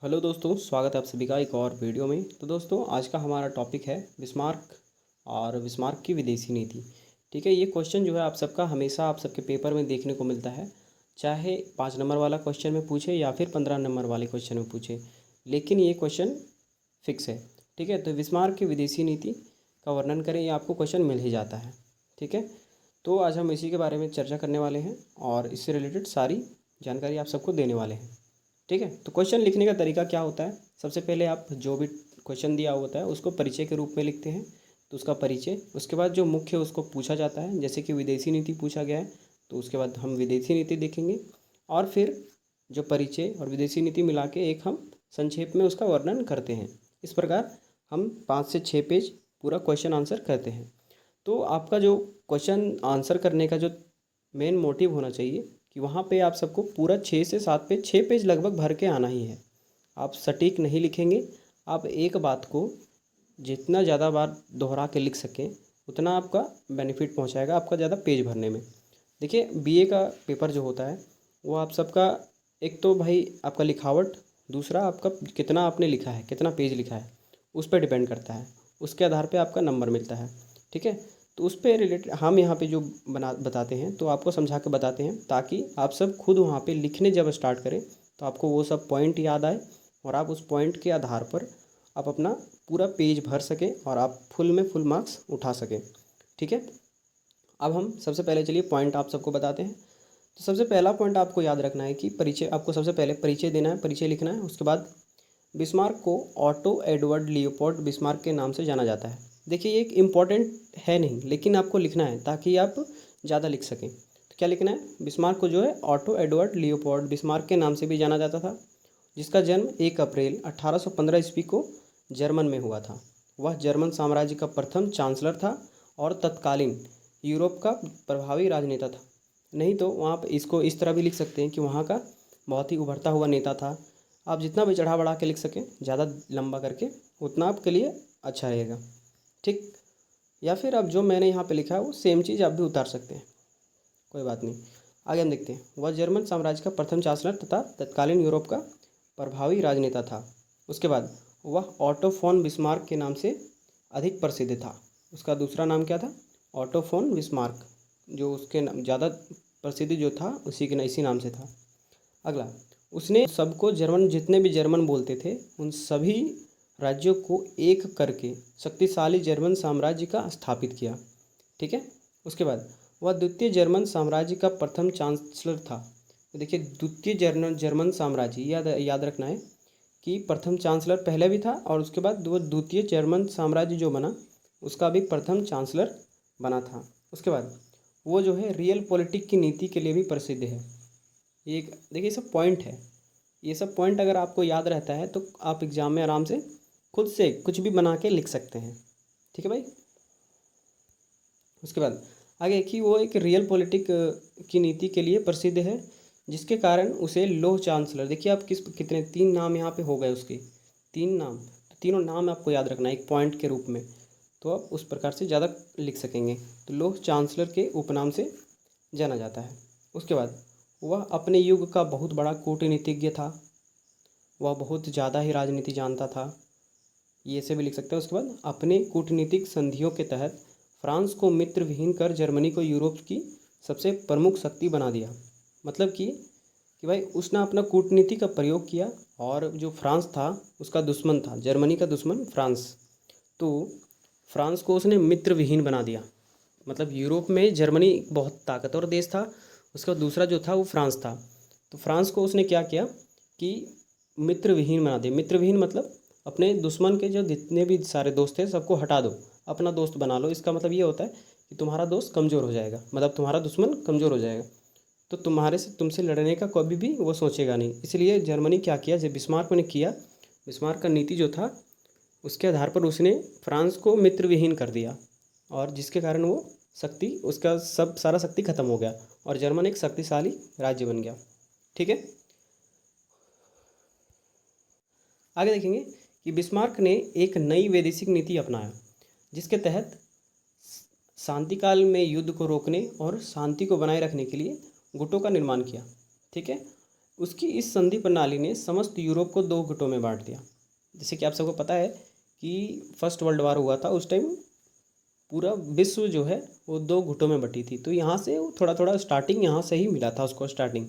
Hello दोस्तों, स्वागत है आप सभी का एक और वीडियो में। तो दोस्तों, आज का हमारा टॉपिक है बिस्मार्क और बिस्मार्क की विदेशी नीति। ठीक है, ये क्वेश्चन जो है आप सबका हमेशा आप सबके पेपर में देखने को मिलता है, चाहे 5 नंबर वाला क्वेश्चन में पूछे या फिर 15 नंबर वाले क्वेश्चन में पूछे, लेकिन ये क्वेश्चन फिक्स है। ठीक है, तो बिस्मार्क की विदेशी नीति का वर्णन करें, ये आपको क्वेश्चन मिल ही जाता है। ठीक है, तो आज हम इसी के बारे में चर्चा करने वाले हैं और इससे रिलेटेड सारी जानकारी आप सबको देने वाले हैं। ठीक है, तो क्वेश्चन लिखने का तरीका क्या होता है? सबसे पहले आप जो भी क्वेश्चन दिया होता है उसको परिचय के रूप में लिखते हैं, तो उसका परिचय, उसके बाद जो मुख्य उसको पूछा जाता है, जैसे कि विदेशी नीति पूछा गया है तो उसके बाद हम विदेशी नीति देखेंगे, और फिर जो परिचय और विदेशी नीति मिला के एक हम संक्षेप में उसका वर्णन करते हैं। इस प्रकार हम 5 से 6 पेज पूरा क्वेश्चन आंसर करते हैं। तो आपका जो क्वेश्चन आंसर करने का जो मेन मोटिव होना चाहिए कि वहाँ पे आप सबको पूरा 6 से 7 पेज, 6 पेज लगभग भर के आना ही है। आप सटीक नहीं लिखेंगे, आप एक बात को जितना ज़्यादा बार दोहरा के लिख सकें उतना आपका बेनिफिट पहुँचाएगा आपका ज़्यादा पेज भरने में। देखिए, बीए का पेपर जो होता है वो आप सबका, एक तो भाई आपका लिखावट, दूसरा आपका कितना आपने लिखा है, कितना पेज लिखा है, उस पर डिपेंड करता है। उसके आधार पे आपका नंबर मिलता है। ठीक है, तो उस पे रिलेटेड हम यहाँ पे जो बताते हैं तो आपको समझा के बताते हैं, ताकि आप सब खुद वहाँ पे लिखने जब स्टार्ट करें तो आपको वो सब पॉइंट याद आए और आप उस पॉइंट के आधार पर आप अपना पूरा पेज भर सकें और आप फुल में फुल मार्क्स उठा सकें। ठीक है, अब हम सबसे पहले चलिए पॉइंट आप सबको बताते हैं। तो सबसे पहला पॉइंट आपको याद रखना है कि परिचय, आपको सबसे पहले परिचय देना है, परिचय लिखना है। उसके बाद बिस्मार्क को ऑटो एडवर्ड लियोपोल्ड बिस्मार्क के नाम से जाना जाता है। देखिए, ये एक इम्पॉर्टेंट है नहीं, लेकिन आपको लिखना है ताकि आप ज़्यादा लिख सकें। तो क्या लिखना है? बिस्मार्क को जो है ऑटो एडवर्ड लियोपोल्ड बिस्मार्क के नाम से भी जाना जाता था, जिसका जन्म 1 अप्रैल 1815 ईस्वी को जर्मन में हुआ था। वह जर्मन साम्राज्य का प्रथम चांसलर था और तत्कालीन यूरोप का प्रभावी राजनेता था। नहीं तो वहाँ पर इसको इस तरह भी लिख सकते हैं कि वहाँ का बहुत ही उभरता हुआ नेता था। आप जितना भी चढ़ा बढ़ा के लिख सकें, ज़्यादा लंबा करके, उतना आपके लिए अच्छा रहेगा। ठीक, या फिर अब जो मैंने यहाँ पे लिखा है वो सेम चीज़ आप भी उतार सकते हैं, कोई बात नहीं। आगे हम देखते हैं। वह जर्मन साम्राज्य का प्रथम चांसलर तथा तत्कालीन यूरोप का प्रभावी राजनेता था। उसके बाद वह ऑटो फोन बिस्मार्क के नाम से अधिक प्रसिद्ध था। उसका दूसरा नाम क्या था? ऑटो फोन बिस्मार्क, जो उसके नाम ज़्यादा प्रसिद्ध जो था उसी के इसी नाम से था। अगला, उसने सबको जर्मन, जितने भी जर्मन बोलते थे उन सभी राज्यों को एक करके शक्तिशाली जर्मन साम्राज्य का स्थापित किया। ठीक है, उसके बाद वह द्वितीय जर्मन साम्राज्य का प्रथम चांसलर था। तो देखिए, द्वितीय जर्मन जर्मन साम्राज्य याद याद रखना है कि प्रथम चांसलर पहले भी था और उसके बाद वो द्वितीय जर्मन साम्राज्य जो बना उसका भी प्रथम चांसलर बना था। उसके बाद वो जो है रियल पॉलिटिक की नीति के लिए भी प्रसिद्ध है। ये एक देखिए, सब पॉइंट है। ये सब पॉइंट अगर आपको याद रहता है तो आप एग्ज़ाम में आराम से खुद से कुछ भी बना के लिख सकते हैं। ठीक है भाई। उसके बाद आगे कि वो एक रियल पॉलिटिक की नीति के लिए प्रसिद्ध है, जिसके कारण उसे लौह चांसलर, देखिए आप कितने 3 नाम यहाँ पे हो गए उसके, 3 नाम, तो तीनों नाम आपको याद रखना है एक पॉइंट के रूप में, तो आप उस प्रकार से ज़्यादा लिख सकेंगे। तो लौह चांसलर के उपनाम से जाना जाता है। उसके बाद वह अपने युग का बहुत बड़ा कूटनीतिज्ञ था। वह बहुत ज़्यादा ही राजनीति जानता था, ये से भी लिख सकते हैं। उसके बाद अपने कूटनीतिक संधियों के तहत फ्रांस को मित्र विहीन कर जर्मनी को यूरोप की सबसे प्रमुख शक्ति बना दिया। मतलब कि भाई उसने अपना कूटनीति का प्रयोग किया और जो फ्रांस था उसका दुश्मन था, जर्मनी का दुश्मन फ्रांस, तो फ्रांस को उसने मित्र विहीन बना दिया। मतलब यूरोप में जर्मनी बहुत ताकतवर देश था, उसका दूसरा जो था वो फ्रांस था। तो फ्रांस को उसने क्या किया कि मित्र विहीन बना दिया। मित्र विहीन मतलब अपने दुश्मन के जो जितने भी सारे दोस्त थे सबको हटा दो, अपना दोस्त बना लो। इसका मतलब ये होता है कि तुम्हारा दोस्त कमज़ोर हो जाएगा, मतलब तुम्हारा दुश्मन कमज़ोर हो जाएगा, तो तुमसे लड़ने का कभी भी वो सोचेगा नहीं। इसलिए जर्मनी क्या किया, जब बिस्मार्क ने किया, बिस्मार्क का नीति जो था उसके आधार पर उसने फ्रांस को मित्र विहीन कर दिया, और जिसके कारण वो शक्ति, उसका सब सारा शक्ति खत्म हो गया और जर्मन एक शक्तिशाली राज्य बन गया। ठीक है, आगे देखेंगे कि बिस्मार्क ने एक नई वैदेशिक नीति अपनाया, जिसके तहत शांति काल में युद्ध को रोकने और शांति को बनाए रखने के लिए गुटों का निर्माण किया। ठीक है, उसकी इस संधि प्रणाली ने समस्त यूरोप को दो गुटों में बांट दिया। जैसे कि आप सबको पता है कि फर्स्ट वर्ल्ड वार हुआ था, उस टाइम पूरा विश्व जो है वो दो गुटों में बटी थी। तो यहाँ से थोड़ा थोड़ा स्टार्टिंग यहाँ से ही मिला था उसको, स्टार्टिंग।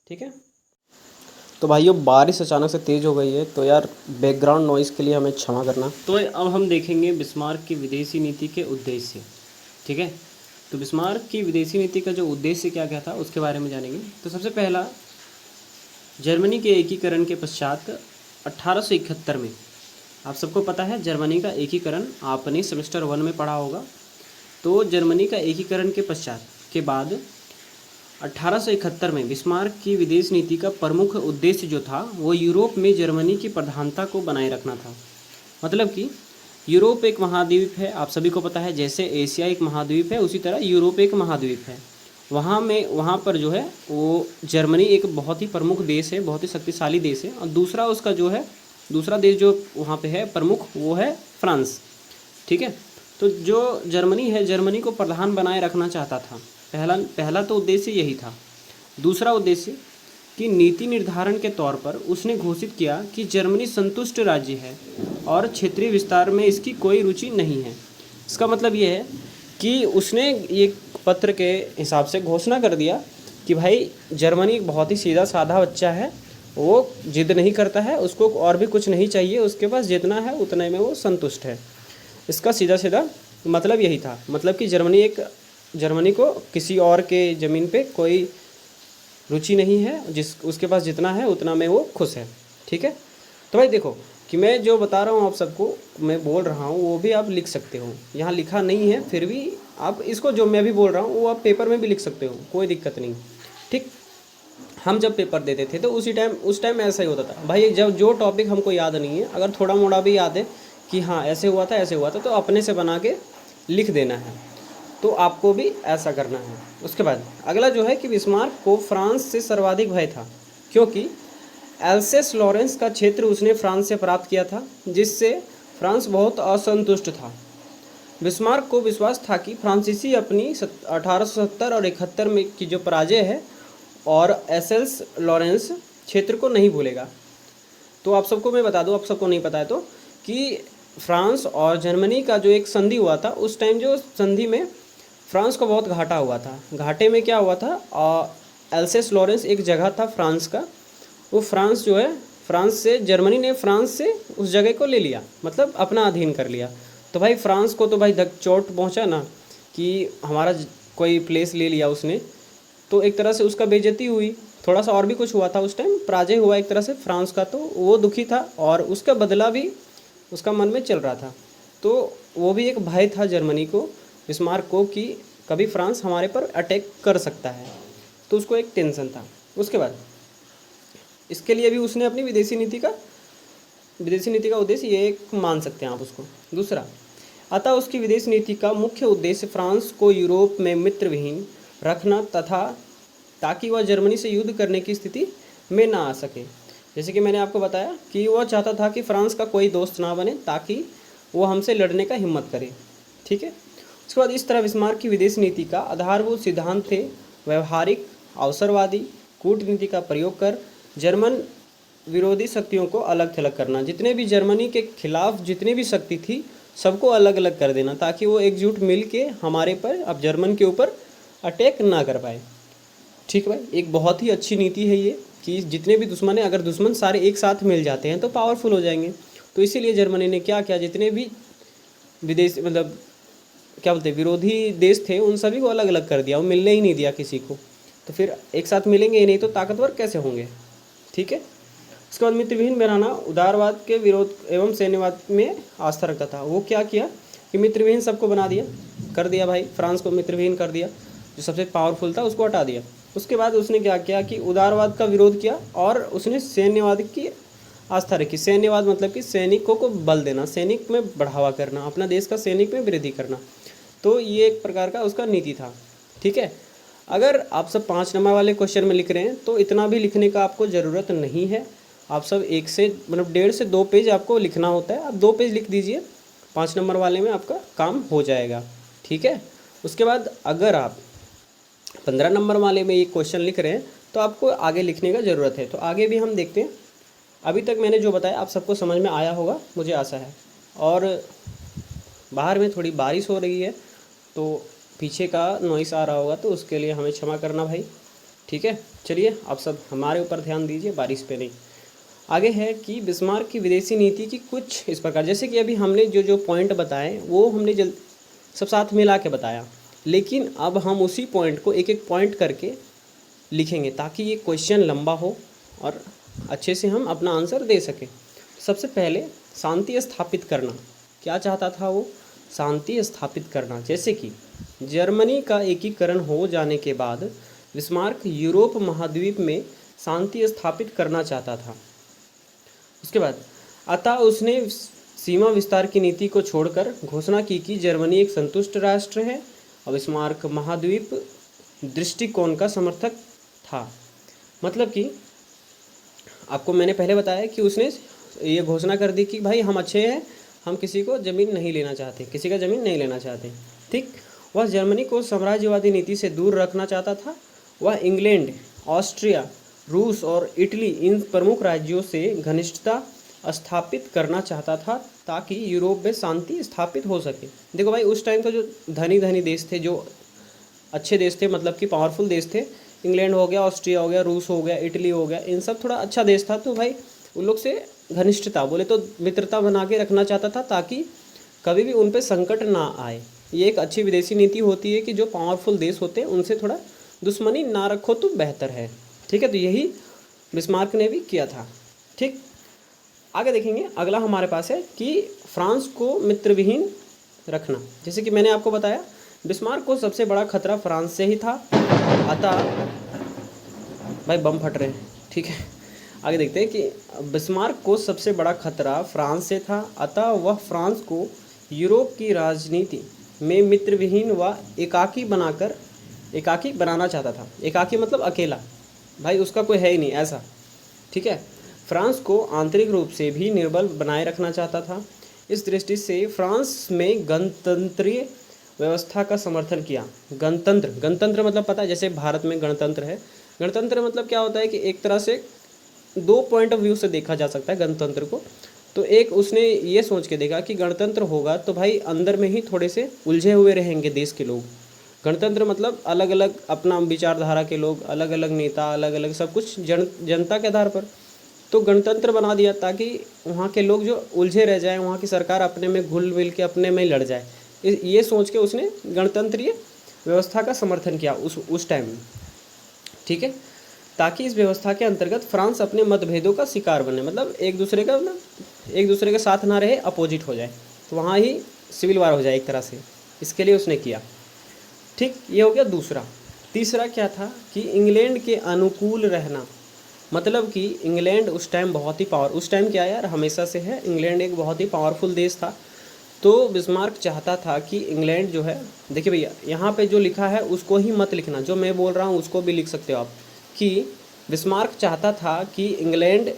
ठीक है, तो भाइयों बारिश अचानक से तेज़ हो गई है, तो यार बैकग्राउंड नॉइज़ के लिए हमें क्षमा करना। तो अब हम देखेंगे बिस्मार्क की विदेशी नीति के उद्देश्य। ठीक है, तो बिस्मार्क की विदेशी नीति का जो उद्देश्य क्या क्या था उसके बारे में जानेंगे। तो सबसे पहला, जर्मनी के एकीकरण के पश्चात 1871 में, आप सबको पता है जर्मनी का एकीकरण, आपने सेमेस्टर 1 में पढ़ा होगा। तो जर्मनी का एकीकरण के पश्चात के बाद 1871 में बिस्मार्क की विदेश नीति का प्रमुख उद्देश्य जो था वो यूरोप में जर्मनी की प्रधानता को बनाए रखना था। मतलब कि यूरोप एक महाद्वीप है, आप सभी को पता है, जैसे एशिया एक महाद्वीप है उसी तरह यूरोप एक महाद्वीप है। वहाँ पर जो है वो जर्मनी एक बहुत ही प्रमुख देश है, बहुत ही शक्तिशाली देश है। और दूसरा उसका जो है, दूसरा देश जो वहाँ पे है प्रमुख, वो है फ्रांस। ठीक है, तो जो जर्मनी है, जर्मनी को प्रधान बनाए रखना चाहता था। पहला तो उद्देश्य यही था। दूसरा उद्देश्य कि नीति निर्धारण के तौर पर उसने घोषित किया कि जर्मनी संतुष्ट राज्य है और क्षेत्रीय विस्तार में इसकी कोई रुचि नहीं है। इसका मतलब ये है कि उसने एक पत्र के हिसाब से घोषणा कर दिया कि भाई जर्मनी एक बहुत ही सीधा साधा बच्चा है, वो जिद नहीं करता है, उसको और भी कुछ नहीं चाहिए, उसके पास जितना है उतने में वो संतुष्ट है। इसका सीधा सीधा मतलब यही था। मतलब कि जर्मनी को किसी और के ज़मीन पे कोई रुचि नहीं है, उसके पास जितना है उतना में वो खुश है। ठीक है, तो भाई देखो कि मैं जो बता रहा हूँ आप सबको, मैं बोल रहा हूँ वो भी आप लिख सकते हो। यहाँ लिखा नहीं है, फिर भी आप इसको जो मैं भी बोल रहा हूँ वो आप पेपर में भी लिख सकते हो, कोई दिक्कत नहीं। ठीक, हम जब पेपर देते थे तो उस टाइम ऐसा ही होता था भाई। जब जो टॉपिक हमको याद नहीं है, अगर थोड़ा मोड़ा भी याद है कि हाँ ऐसे हुआ था ऐसे हुआ था, तो अपने से बना के लिख देना है। तो आपको भी ऐसा करना है। उसके बाद अगला जो है कि बिस्मार्क को फ्रांस से सर्वाधिक भय था, क्योंकि एल्सेस लॉरेंस का क्षेत्र उसने फ्रांस से प्राप्त किया था, जिससे फ्रांस बहुत असंतुष्ट था। बिस्मार्क को विश्वास था कि फ्रांसीसी अपनी 1870 और 71 में की जो पराजय है और एल्सेस लॉरेंस क्षेत्र को नहीं भूलेगा। तो आप सबको मैं बता दूं, आप सबको नहीं पता है तो, कि फ्रांस और जर्मनी का जो एक संधि हुआ था, उस टाइम जो संधि में फ्रांस को बहुत घाटा हुआ था। घाटे में क्या हुआ था, एल्सेस लॉरेंस एक जगह था फ्रांस का, वो फ्रांस जो है, फ्रांस से जर्मनी ने फ्रांस से उस जगह को ले लिया, मतलब अपना अधीन कर लिया। तो भाई फ्रांस को तो भाई चोट पहुंचा ना कि हमारा कोई प्लेस ले लिया उसने, तो एक तरह से उसका बेइज्जती हुई। थोड़ा सा और भी कुछ हुआ था उस टाइम, पराजय हुआ एक तरह से फ्रांस का, तो वो दुखी था और उसका बदला भी उसका मन में चल रहा था। तो वो भी एक भय था जर्मनी को, बिस्मार्क को, कि कभी फ्रांस हमारे पर अटैक कर सकता है, तो उसको एक टेंशन था। उसके बाद इसके लिए भी उसने अपनी विदेशी नीति का उद्देश्य ये एक मान सकते हैं आप उसको। दूसरा, अतः उसकी विदेश नीति का मुख्य उद्देश्य फ्रांस को यूरोप में मित्रविहीन रखना तथा ताकि वह जर्मनी से युद्ध करने की स्थिति में ना आ सके। जैसे कि मैंने आपको बताया कि वह चाहता था कि फ्रांस का कोई दोस्त ना बने, ताकि वो हमसे लड़ने का हिम्मत करे। ठीक है, उसके बाद इस तरह बिस्मार्क की विदेश नीति का आधारभूत सिद्धांत थे व्यवहारिक, अवसरवादी कूटनीति का प्रयोग कर जर्मन विरोधी शक्तियों को अलग थलग करना। जितने भी जर्मनी के खिलाफ जितनी भी शक्ति थी सबको अलग अलग कर देना, ताकि वो एकजुट मिल के हमारे पर, अब जर्मन के ऊपर अटैक ना कर पाए। ठीक है भाई, एक बहुत ही अच्छी नीति है ये कि जितने भी दुश्मन हैं, अगर दुश्मन सारे एक साथ मिल जाते हैं तो पावरफुल हो जाएंगे। तो इसीलिए जर्मनी ने क्या किया, जितने भी विदेश मतलब क्या बोलते हैं विरोधी देश थे उन सभी को अलग अलग कर दिया, वो मिलने ही नहीं दिया किसी को। तो फिर एक साथ मिलेंगे ही नहीं तो ताकतवर कैसे होंगे। ठीक है, उसके बाद मित्रविहीन बनाना, उदारवाद के विरोध एवं सैन्यवाद में आस्था रखता था। वो क्या किया कि मित्रविहीन सबको बना दिया, कर दिया भाई, फ्रांस को मित्रविहीन कर दिया, जो सबसे पावरफुल था उसको हटा दिया। उसके बाद उसने क्या किया कि उदारवाद का विरोध किया और उसने सैन्यवाद की आस्था रखी। सैन्यवाद मतलब कि सैनिकों को बल देना, सैनिक में बढ़ावा करना, अपना देश का सैनिक में वृद्धि करना। तो ये एक प्रकार का उसका नीति था। ठीक है, अगर आप सब 5 नंबर वाले क्वेश्चन में लिख रहे हैं तो इतना भी लिखने का आपको ज़रूरत नहीं है। आप सब 1 से मतलब 1.5 से 2 पेज आपको लिखना होता है, आप 2 पेज लिख दीजिए, 5 नंबर वाले में आपका काम हो जाएगा। ठीक है, उसके बाद अगर आप 15 नंबर वाले में ये क्वेश्चन लिख रहे हैं तो आपको आगे लिखने का ज़रूरत है। तो आगे भी हम देखते हैं। अभी तक मैंने जो बताया आप सबको समझ में आया होगा, मुझे आशा है। और बाहर में थोड़ी बारिश हो रही है तो पीछे का नॉइस आ रहा होगा, तो उसके लिए हमें क्षमा करना भाई, ठीक है। चलिए आप सब हमारे ऊपर ध्यान दीजिए, बारिश पे नहीं। आगे है कि बिस्मार्क की विदेशी नीति की कुछ इस प्रकार, जैसे कि अभी हमने जो जो पॉइंट बताए वो हमने सब साथ मिला के बताया, लेकिन अब हम उसी पॉइंट को एक एक पॉइंट करके लिखेंगे ताकि ये क्वेश्चन लंबा हो और अच्छे से हम अपना आंसर दे सकें। सबसे पहले शांति स्थापित करना, क्या चाहता था वो? शांति स्थापित करना। जैसे कि जर्मनी का एकीकरण हो जाने के बाद बिस्मार्क यूरोप महाद्वीप में शांति स्थापित करना चाहता था। उसके बाद अतः उसने सीमा विस्तार की नीति को छोड़कर घोषणा की कि जर्मनी एक संतुष्ट राष्ट्र है और बिस्मार्क महाद्वीप दृष्टिकोण का समर्थक था। मतलब कि आपको मैंने पहले बताया कि उसने ये घोषणा कर दी कि भाई हम अच्छे हैं, हम किसी को ज़मीन नहीं लेना चाहते, किसी का ज़मीन नहीं लेना चाहते, ठीक। वह जर्मनी को साम्राज्यवादी नीति से दूर रखना चाहता था। वह इंग्लैंड, ऑस्ट्रिया, रूस और इटली इन प्रमुख राज्यों से घनिष्ठता स्थापित करना चाहता था ताकि यूरोप में शांति स्थापित हो सके। देखो भाई, उस टाइम का जो धनी देश थे, जो अच्छे देश थे, मतलब कि पावरफुल देश थे, इंग्लैंड हो गया, ऑस्ट्रिया हो गया, रूस हो गया, इटली हो गया, इन सब थोड़ा अच्छा देश था। तो भाई उन लोग से घनिष्ठता, बोले तो मित्रता बना के रखना चाहता था ताकि कभी भी उन पे संकट ना आए। ये एक अच्छी विदेशी नीति होती है कि जो पावरफुल देश होते हैं उनसे थोड़ा दुश्मनी ना रखो तो बेहतर है, ठीक है। तो यही बिस्मार्क ने भी किया था, ठीक। आगे देखेंगे, अगला हमारे पास है कि फ्रांस को मित्रविहीन रखना। जैसे कि मैंने आपको बताया, बिस्मार्क को सबसे बड़ा खतरा फ्रांस से ही था। अतः भाई बम फट रहे हैं, ठीक है। आगे देखते हैं कि बिस्मार्क को सबसे बड़ा खतरा फ्रांस से था, अतः वह फ्रांस को यूरोप की राजनीति में मित्रविहीन व एकाकी बनाना चाहता था। एकाकी मतलब अकेला, भाई उसका कोई है ही नहीं ऐसा, ठीक है। फ्रांस को आंतरिक रूप से भी निर्बल बनाए रखना चाहता था। इस दृष्टि से फ्रांस में गणतंत्रीय व्यवस्था का समर्थन किया। गणतंत्र मतलब पता है, जैसे भारत में गणतंत्र है। गणतंत्र मतलब क्या होता है कि एक तरह से दो पॉइंट ऑफ व्यू से देखा जा सकता है गणतंत्र को। तो एक उसने ये सोच के देखा कि गणतंत्र होगा तो भाई अंदर में ही थोड़े से उलझे हुए रहेंगे देश के लोग। गणतंत्र मतलब अलग अलग अपना विचारधारा के लोग, अलग अलग नेता, अलग अलग सब कुछ जनता के आधार पर। तो गणतंत्र बना दिया ताकि वहाँ के लोग जो उलझे रह जाएं, वहाँ की सरकार अपने में घुल मिल के अपने में लड़ जाए। ये सोच के उसने गणतंत्रीय व्यवस्था का समर्थन किया उस टाइम में, ठीक है। ताकि इस व्यवस्था के अंतर्गत फ्रांस अपने मतभेदों का शिकार बने, मतलब एक दूसरे के साथ ना रहे, अपोजिट हो जाए, तो वहाँ ही सिविल वार हो जाए एक तरह से। इसके लिए उसने किया, ठीक। ये हो गया दूसरा। तीसरा क्या था कि इंग्लैंड के अनुकूल रहना। मतलब कि इंग्लैंड उस टाइम बहुत ही उस टाइम क्या यार, हमेशा से है, इंग्लैंड एक बहुत ही पावरफुल देश था। तो बिस्मार्क चाहता था कि इंग्लैंड जो है, देखिए भैया यहाँ पे जो लिखा है उसको ही मत लिखना, जो मैं बोल रहा हूँ उसको भी लिख सकते हो आप, कि बिस्मार्क चाहता था कि इंग्लैंड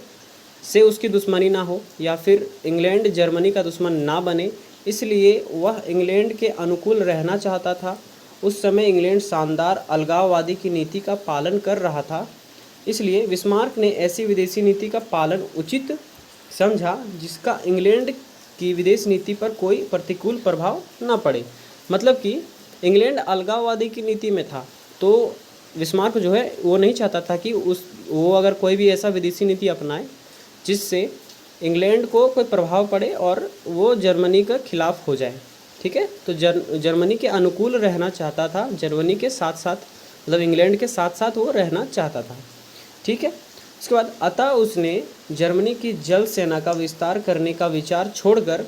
से उसकी दुश्मनी ना हो या फिर इंग्लैंड जर्मनी का दुश्मन ना बने, इसलिए वह इंग्लैंड के अनुकूल रहना चाहता था। उस समय इंग्लैंड शानदार अलगाववादी की नीति का पालन कर रहा था, इसलिए बिस्मार्क ने ऐसी विदेशी नीति का पालन उचित समझा जिसका इंग्लैंड की विदेश नीति पर कोई प्रतिकूल प्रभाव न पड़े। मतलब कि इंग्लैंड अलगाववादी की नीति में था, तो बिस्मार्क जो है वो नहीं चाहता था कि वो अगर कोई भी ऐसा विदेशी नीति अपनाए जिससे इंग्लैंड को कोई प्रभाव पड़े और वो जर्मनी के खिलाफ हो जाए, ठीक है। तो जर्मनी के अनुकूल रहना चाहता था, जर्मनी के साथ साथ, मतलब इंग्लैंड के साथ साथ वो रहना चाहता था, ठीक है। उसके बाद अतः उसने जर्मनी की जल सेना का विस्तार करने का विचार छोड़कर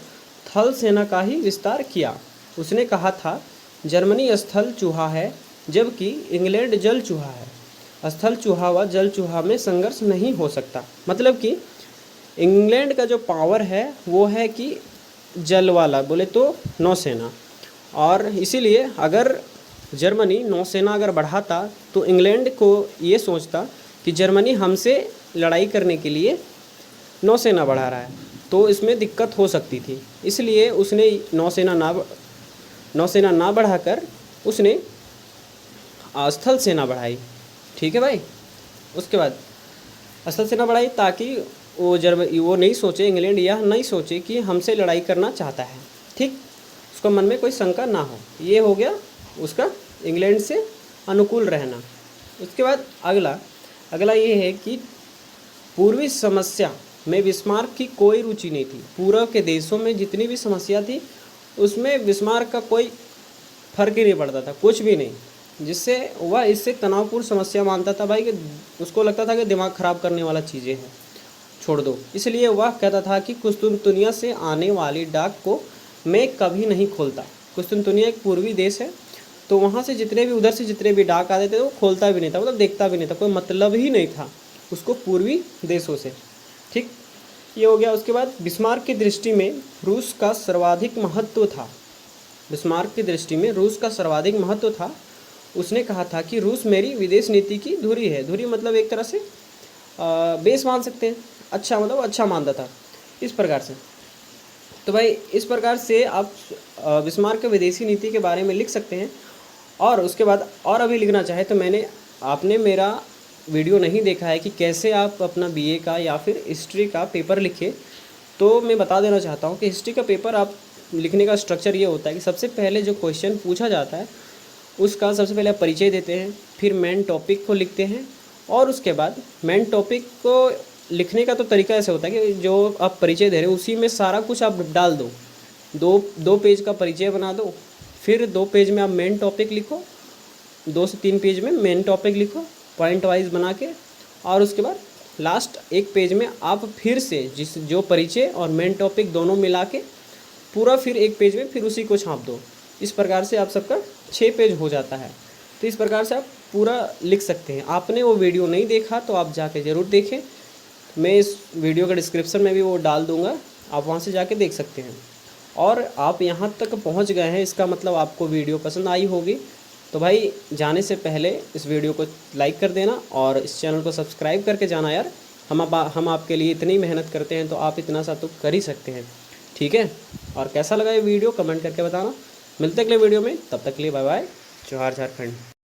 थल सेना का ही विस्तार किया। उसने कहा था जर्मनी स्थल चूहा है जबकि इंग्लैंड जल चूहा है। स्थल चूहा व जल चूहा में संघर्ष नहीं हो सकता। मतलब कि इंग्लैंड का जो पावर है वो है कि जल वाला, बोले तो नौसेना, और इसीलिए अगर जर्मनी नौसेना अगर बढ़ाता तो इंग्लैंड को ये सोचता कि जर्मनी हमसे लड़ाई करने के लिए नौसेना बढ़ा रहा है, तो इसमें दिक्कत हो सकती थी। इसलिए उसने नौसेना ना बढ़ाकर उसने स्थल सेना बढ़ाई, ठीक है भाई। उसके बाद असल से ना बढ़ाई, ताकि वो नहीं सोचे, इंग्लैंड यह नहीं सोचे कि हमसे लड़ाई करना चाहता है, ठीक, उसको मन में कोई शंका ना हो। ये हो गया उसका इंग्लैंड से अनुकूल रहना। उसके बाद अगला ये है कि पूर्वी समस्या में बिस्मार्क की कोई रुचि नहीं थी। पूर्व के देशों में जितनी भी समस्या थी उसमें बिस्मार्क का कोई फर्क ही नहीं पड़ता था, कुछ भी नहीं, जिससे वह इससे तनावपूर्ण समस्या मानता था भाई, कि उसको लगता था कि दिमाग ख़राब करने वाला चीज़ें हैं, छोड़ दो। इसलिए वह कहता था कि कुस्तुनतुनिया से आने वाली डाक को मैं कभी नहीं खोलता। कुस्तुनतुनिया एक पूर्वी देश है, तो वहाँ से जितने भी उधर से जितने भी डाक आते थे वो खोलता भी नहीं था, मतलब देखता भी नहीं था, कोई मतलब ही नहीं था उसको पूर्वी देशों से, ठीक, ये हो गया। उसके बाद बिस्मार्क की दृष्टि में रूस का सर्वाधिक महत्व था। बिस्मार्क की दृष्टि में रूस का सर्वाधिक महत्व था। उसने कहा था कि रूस मेरी विदेश नीति की धुरी है। धुरी मतलब एक तरह से बेस मान सकते हैं, अच्छा, मतलब अच्छा मानता था इस प्रकार से। तो भाई इस प्रकार से आप बिस्मार्क के विदेशी नीति के बारे में लिख सकते हैं। और उसके बाद और अभी लिखना चाहे तो आपने मेरा वीडियो नहीं देखा है कि कैसे आप अपना बीए का या फिर हिस्ट्री का पेपर लिखें, तो मैं बता देना चाहता हूँ कि हिस्ट्री का पेपर आप लिखने का स्ट्रक्चर ये होता है कि सबसे पहले जो क्वेश्चन पूछा जाता है उसका सबसे पहले आप परिचय देते हैं, फिर मेन टॉपिक को लिखते हैं, और उसके बाद मेन टॉपिक को लिखने का तो तरीका ऐसे होता है कि जो आप परिचय दे रहे हो उसी में सारा कुछ आप डाल दो। दो पेज का परिचय बना दो, फिर 2 पेज में आप मेन टॉपिक लिखो, 2 से 3 पेज में मेन टॉपिक लिखो पॉइंट वाइज बना के, और उसके बाद लास्ट 1 पेज में आप फिर से जो परिचय और मेन टॉपिक दोनों मिला के पूरा फिर 1 पेज में फिर उसी को छाप दो। इस प्रकार से आप सबका 6 पेज हो जाता है। तो इस प्रकार से आप पूरा लिख सकते हैं। आपने वो वीडियो नहीं देखा तो आप जाके ज़रूर देखें, मैं इस वीडियो का डिस्क्रिप्शन में भी वो डाल दूँगा, आप वहाँ से जाके देख सकते हैं। और आप यहाँ तक पहुँच गए हैं, इसका मतलब आपको वीडियो पसंद आई होगी। तो भाई जाने से पहले इस वीडियो को लाइक कर देना और इस चैनल को सब्सक्राइब करके जाना यार। हम आपके लिए इतनी मेहनत करते हैं तो आप इतना सा तो कर ही सकते हैं, ठीक है। और कैसा लगा ये वीडियो कमेंट करके बताना। मिलते अगले वीडियो में, तब तक के लिए बाय बाय, जोहार झारखंड।